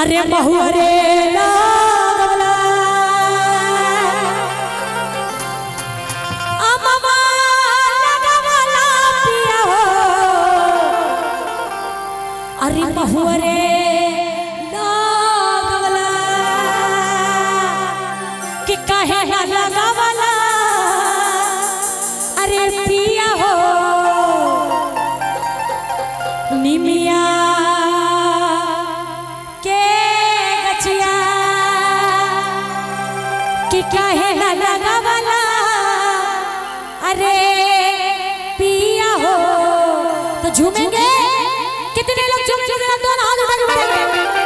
अरे महुआ रे लागवला अमवा लगवला पिया हो। अरे महुआ रे लागवला कि काहे ना लगवला अरे पिया हो। निमिया कि काहे ना लगवला अरे पिया हो। तो झूमेंगे कितने लोग झूमेंगे? दोनों हाथ उठा के झूमेंगे।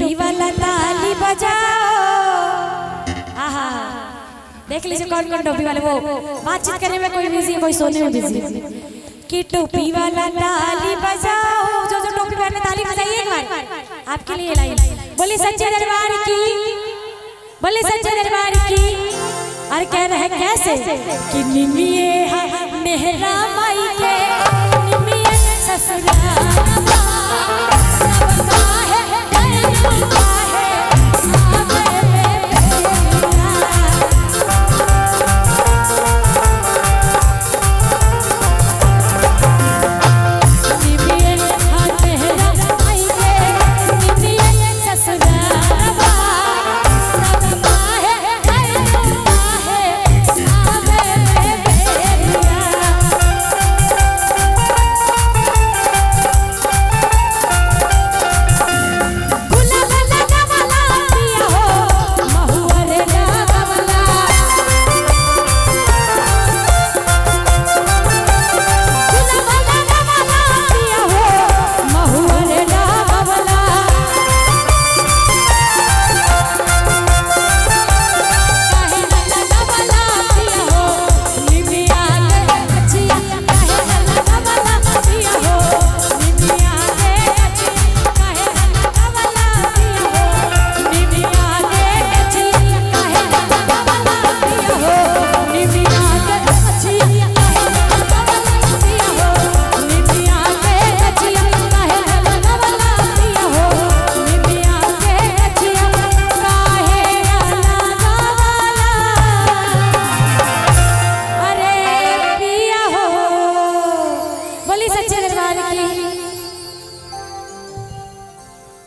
टोपी वाला ताली बजाओ। आहा देख लीजिए कौन कौन टोपी वाले, वो बातचीत करने में कोई बिजी है, कोई सोने में बिजी है। कि टोपी वाला ताली बजाओ, जो जो टोपी वाले ताली बजाइए एक बार आपके लिए लाइन। बोले सच्चे दरबार की, बोले सच्चे दरबार की। और कह रहे कैसे कि निमिये मेहरा माई के निमिये ससुरा